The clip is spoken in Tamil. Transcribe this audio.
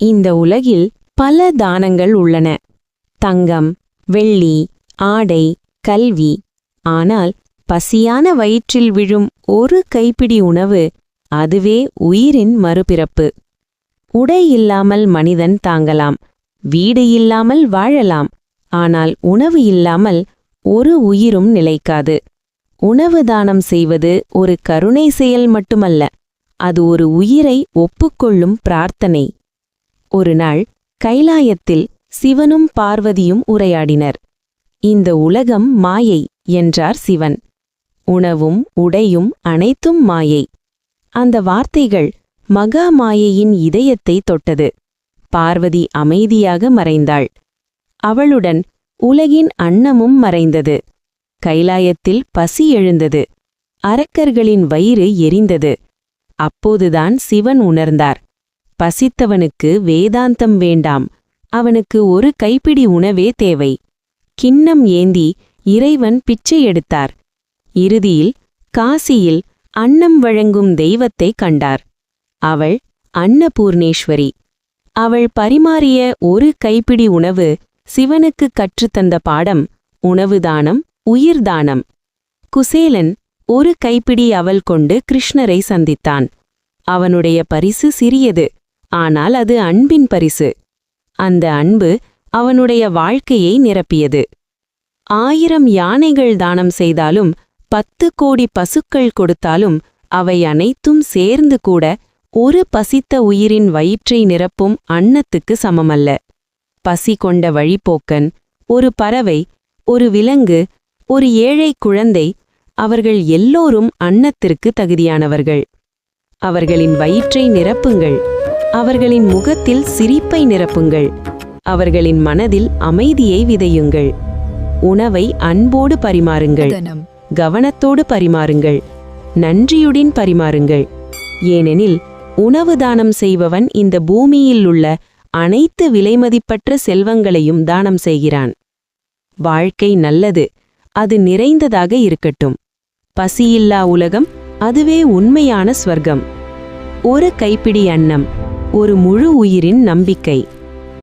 இந்த உலகில் பல தானங்கள் உள்ளன. தங்கம், வெள்ளி, ஆடை, கல்வி. ஆனால் பசியான வயிற்றில் விழும் ஒரு கைப்பிடி உணவு, அதுவே உயிரின் மறுபிறப்பு. உடை இல்லாமல் மனிதன் தாங்கலாம், வீடு இல்லாமல் வாழலாம். ஆனால் உணவு இல்லாமல் ஒரு உயிரும் நிலைக்காது. உணவு தானம் செய்வது ஒரு கருணை செயல் மட்டுமல்ல, அது ஒரு உயிரை ஒப்புக்கொள்ளும் பிரார்த்தனை. ஒரு நாள் கைலாயத்தில் சிவனும் பார்வதியும் உரையாடினர். இந்த உலகம் மாயை என்றார் சிவன். உணவும் உடையும் அனைத்தும் மாயை. அந்த வார்த்தைகள் மகா மாயையின் இதயத்தை தொட்டது. பார்வதி அமைதியாக மறைந்தாள். அவளுடன் உலகின் அன்னமும் மறைந்தது. கைலாயத்தில் பசி எழுந்தது. அரக்கர்களின் வயிறு எரிந்தது. அப்போதுதான் சிவன் உணர்ந்தார், பசித்தவனுக்கு வேதாந்தம் வேண்டாம், அவனுக்கு ஒரு கைப்பிடி உணவே தேவை. கிண்ணம் ஏந்தி இறைவன் பிச்சை எடுத்தார். இறுதியில் காசியில் அன்னம் வழங்கும் தெய்வத்தை கண்டார். அவள் அன்னபூர்ணேஸ்வரி. அவள் பரிமாறிய ஒரு கைப்பிடி உணவு சிவனுக்கு கற்றுத்தந்த பாடம் உணவுதானம், உயிர்தானம். குசேலன் ஒரு கைப்பிடி அவல் கொண்டு கிருஷ்ணரை சந்தித்தான். அவனுடைய பரிசு சிறியது, ஆனால் அது அன்பின் பரிசு. அந்த அன்பு அவனுடைய வாழ்க்கையை நிரப்பியது. 1000 யானைகள் தானம் செய்தாலும், 10 கோடி பசுக்கள் கொடுத்தாலும், அவை அனைத்தும் சேர்ந்து கூட ஒரு பசித்த உயிரின் வயிற்றை நிரப்பும் அன்னத்துக்கு சமமல்ல. பசி கொண்ட வழிப்போக்கன், ஒரு பறவை, ஒரு விலங்கு, ஒரு ஏழை குழந்தை, அவர்கள் எல்லோரும் அன்னத்திற்கு தகுதியானவர்கள். அவர்களின் வயிற்றை நிரப்புங்கள். அவர்களின் முகத்தில் சிரிப்பை நிரப்புங்கள். அவர்களின் மனதில் அமைதியை விதையுங்கள். உணவை அன்போடு பரிமாறுங்கள், கவனத்தோடு பரிமாறுங்கள், நன்றியுடன் பரிமாறுங்கள். ஏனெனில் உணவு தானம் செய்பவன் இந்த பூமியில் உள்ள அனைத்து விலைமதிப்பற்ற செல்வங்களையும் தானம் செய்கிறான். வாழ்க்கை நல்லது, அது நிறைந்ததாக இருக்கட்டும். பசியில்லா உலகம், அதுவே உண்மையான ஸ்வர்க்கம். ஒரு கைப்பிடி அன்னம், ஒரு முழு உயிரின் நம்பிக்கை.